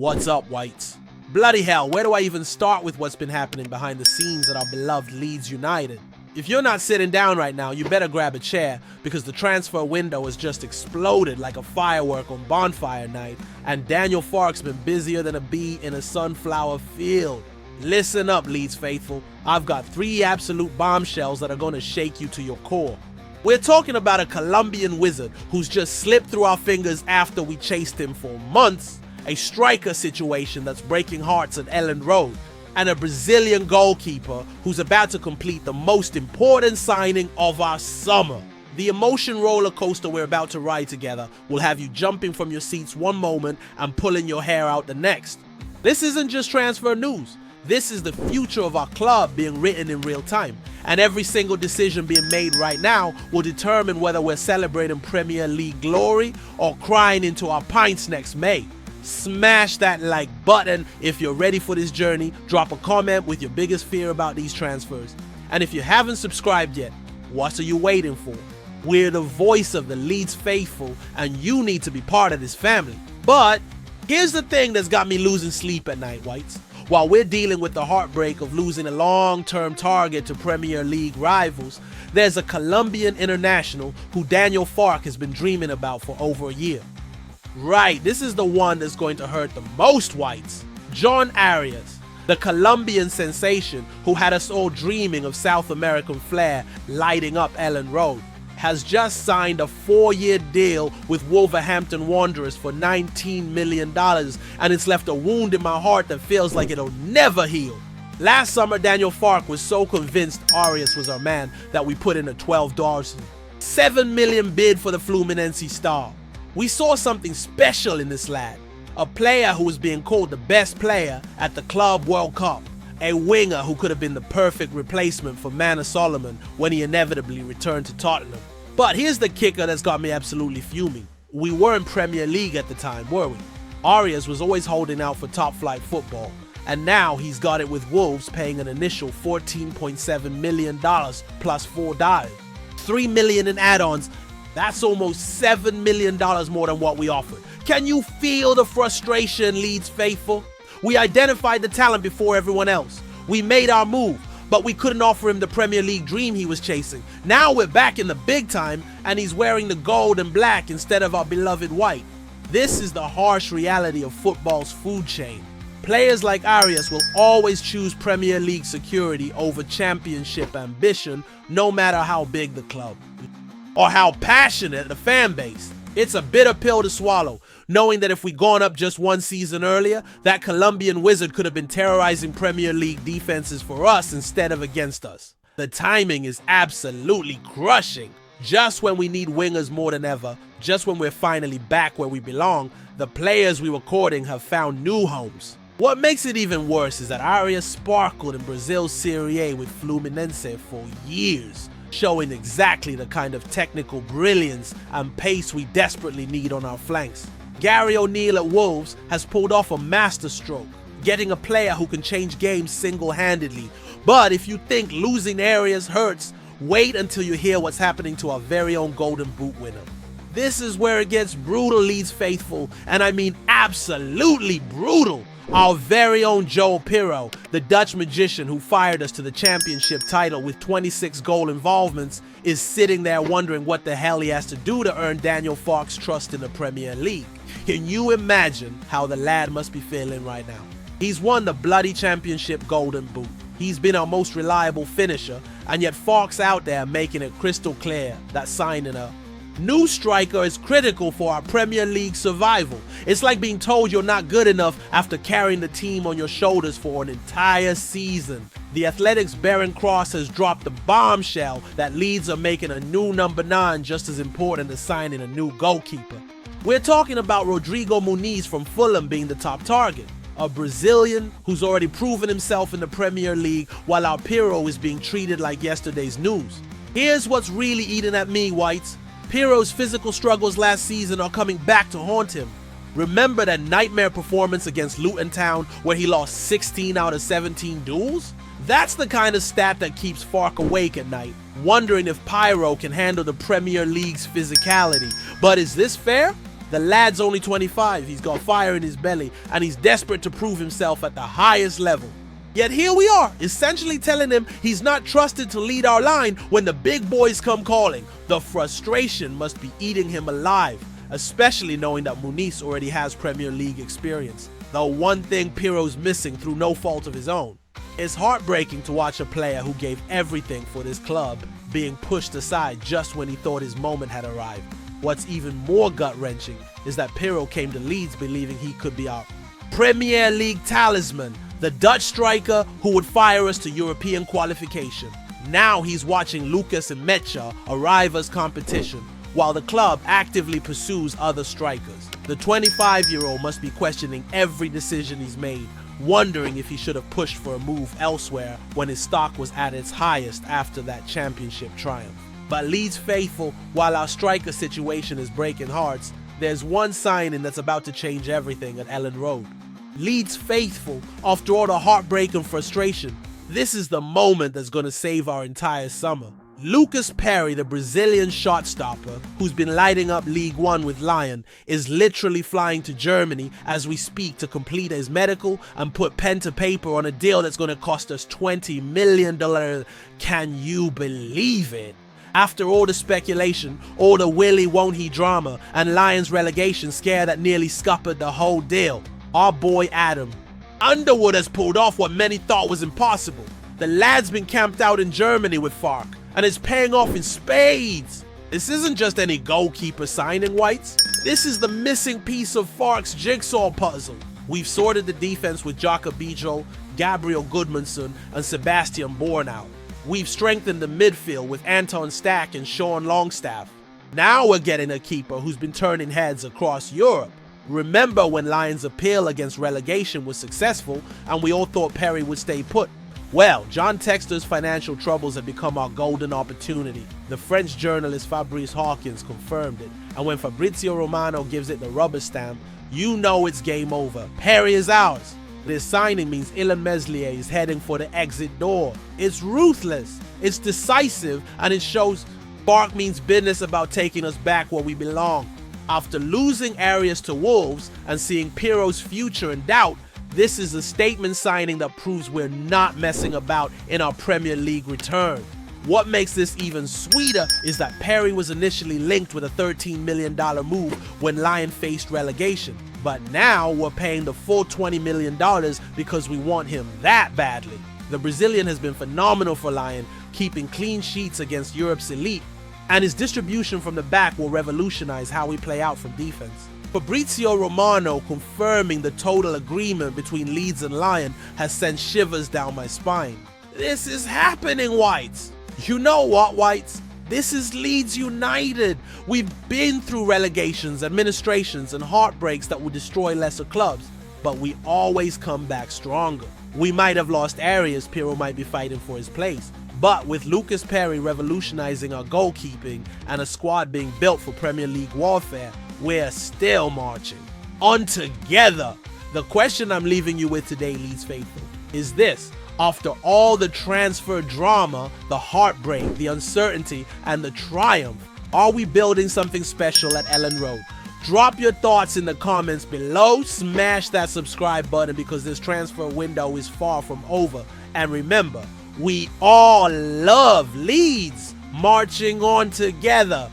What's up, Whites? Bloody hell, where do I even start with what's been happening behind the scenes at our beloved Leeds United? If you're not sitting down right now, you better grab a chair, because the transfer window has just exploded like a firework on bonfire night, and Daniel Farke's been busier than a bee in a sunflower field. Listen up, Leeds faithful. I've got 3 absolute bombshells that are going to shake you to your core. We're talking about a Colombian wizard who's just slipped through our fingers after we chased him for months, a striker situation that's breaking hearts at Elland Road, and a Brazilian goalkeeper who's about to complete the most important signing of our summer. The emotion roller coaster we're about to ride together will have you jumping from your seats one moment and pulling your hair out the next. This isn't just transfer news. This is the future of our club being written in real time, and every single decision being made right now will determine whether we're celebrating Premier League glory or crying into our pints next May. Smash that like button if you're ready for this journey. Drop a comment with your biggest fear about these transfers. And if you haven't subscribed yet, what are you waiting for? We're the voice of the Leeds faithful, and you need to be part of this family. But here's the thing that's got me losing sleep at night, Whites. While we're dealing with the heartbreak of losing a long-term target to Premier League rivals, there's a Colombian international who Daniel Farke has been dreaming about for over a year. Right, this is the one that's going to hurt the most, Whites. John Arias, the Colombian sensation who had us all dreaming of South American flair lighting up Elland Road, has just signed a 4-year deal with Wolverhampton Wanderers for $19 million, and it's left a wound in my heart that feels like it'll never heal. Last summer, Daniel Farke was so convinced Arias was our man that we put in a $12 $7 million bid for the Fluminense star. We saw something special in this lad, a player who was being called the best player at the Club World Cup, a winger who could have been the perfect replacement for Manor Solomon when he inevitably returned to Tottenham. But here's the kicker that's got me absolutely fuming. We weren't Premier League at the time, were we? Arias was always holding out for top flight football, and now he's got it with Wolves paying an initial $14.7 million plus $4. $3 million in add-ons. That's almost $7 million more than what we offered. Can you feel the frustration, Leeds faithful? We identified the talent before everyone else. We made our move, but we couldn't offer him the Premier League dream he was chasing. Now we're back in the big time, and he's wearing the gold and black instead of our beloved white. This is the harsh reality of football's food chain. Players like Arias will always choose Premier League security over championship ambition, no matter how big the club or how passionate the fan base. It's a bitter pill to swallow, knowing that if we'd gone up just one season earlier, that Colombian wizard could have been terrorizing Premier League defenses for us instead of against us. The timing is absolutely crushing. Just when we need wingers more than ever, just when we're finally back where we belong, the players we were courting have found new homes. What makes it even worse is that Arias sparkled in Brazil's Serie A with Fluminense for years, showing exactly the kind of technical brilliance and pace we desperately need on our flanks. Gary O'Neill at Wolves has pulled off a masterstroke, getting a player who can change games single-handedly. But if you think losing Arias hurts, wait until you hear what's happening to our very own Golden Boot winner. This is where it gets brutal, Leeds faithful, and I mean absolutely brutal. Our very own Joe Pirro, the Dutch magician who fired us to the championship title with 26 goal involvements, is sitting there wondering what the hell he has to do to earn Daniel Farke's trust in the Premier League. Can you imagine how the lad must be feeling right now? He's won the bloody championship Golden Boot. He's been our most reliable finisher, and yet Farke's out there making it crystal clear that signing a new striker is critical for our Premier League survival. It's like being told you're not good enough after carrying the team on your shoulders for an entire season. The Athletics' Barron Cross has dropped the bombshell that Leeds are making a new number 9 just as important as signing a new goalkeeper. We're talking about Rodrigo Muniz from Fulham being the top target, a Brazilian who's already proven himself in the Premier League while our Pirro is being treated like yesterday's news. Here's what's really eating at me, Whites. Pirro's physical struggles last season are coming back to haunt him. Remember that nightmare performance against Luton Town where he lost 16 out of 17 duels? That's the kind of stat that keeps Farke awake at night, wondering if Pyro can handle the Premier League's physicality. But is this fair? The lad's only 25, he's got fire in his belly, and he's desperate to prove himself at the highest level. Yet here we are, essentially telling him he's not trusted to lead our line when the big boys come calling. The frustration must be eating him alive, especially knowing that Muniz already has Premier League experience. The one thing Piro's missing through no fault of his own. It's heartbreaking to watch a player who gave everything for this club being pushed aside just when he thought his moment had arrived. What's even more gut-wrenching is that Piro came to Leeds believing he could be our Premier League talisman, the Dutch striker who would fire us to European qualification. Now he's watching Lucas and Mecha arrive as competition, while the club actively pursues other strikers. The 25-year-old must be questioning every decision he's made, wondering if he should have pushed for a move elsewhere when his stock was at its highest after that championship triumph. But Leeds faithful, while our striker situation is breaking hearts, there's one signing that's about to change everything at Elland Road. Leeds faithful, after all the heartbreak and frustration, this is the moment that's going to save our entire summer. Lucas Perry, the Brazilian shot stopper, who's been lighting up League One with Lyon, is literally flying to Germany as we speak to complete his medical and put pen to paper on a deal that's going to cost us $20 million. Can you believe it? After all the speculation, all the willy won't he drama, and Lyon's relegation scare that nearly scuppered the whole deal, our boy Adam Underwood has pulled off what many thought was impossible. The lad's been camped out in Germany with Fark, and it's paying off in spades. This isn't just any goalkeeper signing, Whites. This is the missing piece of Fark's jigsaw puzzle. We've sorted the defense with Jaka Bijo, Gabriel Goodmanson, and Sebastian Bornau. We've strengthened the midfield with Anton Stack and Sean Longstaff. Now we're getting a keeper who's been turning heads across Europe. Remember when Lyon's appeal against relegation was successful and we all thought Perry would stay put? Well, John Textor's financial troubles have become our golden opportunity. The French journalist Fabrice Hawkins confirmed it, and when Fabrizio Romano gives it the rubber stamp, you know it's game over. Perry is ours. This signing means Ilan Meslier is heading for the exit door. It's ruthless, it's decisive, and it shows Bark means business about taking us back where we belong. After losing Arias to Wolves and seeing Piro's future in doubt, this is a statement signing that proves we're not messing about in our Premier League return. What makes this even sweeter is that Perry was initially linked with a $13 million move when Lyon faced relegation. But now we're paying the full $20 million because we want him that badly. The Brazilian has been phenomenal for Lyon, keeping clean sheets against Europe's elite, and his distribution from the back will revolutionize how we play out from defense. Fabrizio Romano confirming the total agreement between Leeds and Lyon has sent shivers down my spine. This is happening, Whites. You know what, Whites? This is Leeds United. We've been through relegations, administrations, and heartbreaks that will destroy lesser clubs, but we always come back stronger. We might have lost areas Piro might be fighting for his place, but with Lucas Perry revolutionizing our goalkeeping and a squad being built for Premier League warfare, we're still marching on together. The question I'm leaving you with today, Leeds faithful, is this. After all the transfer drama, the heartbreak, the uncertainty, and the triumph, are we building something special at Elland Road? Drop your thoughts in the comments below. Smash that subscribe button because this transfer window is far from over. And remember, we all love Leeds. Marching on together.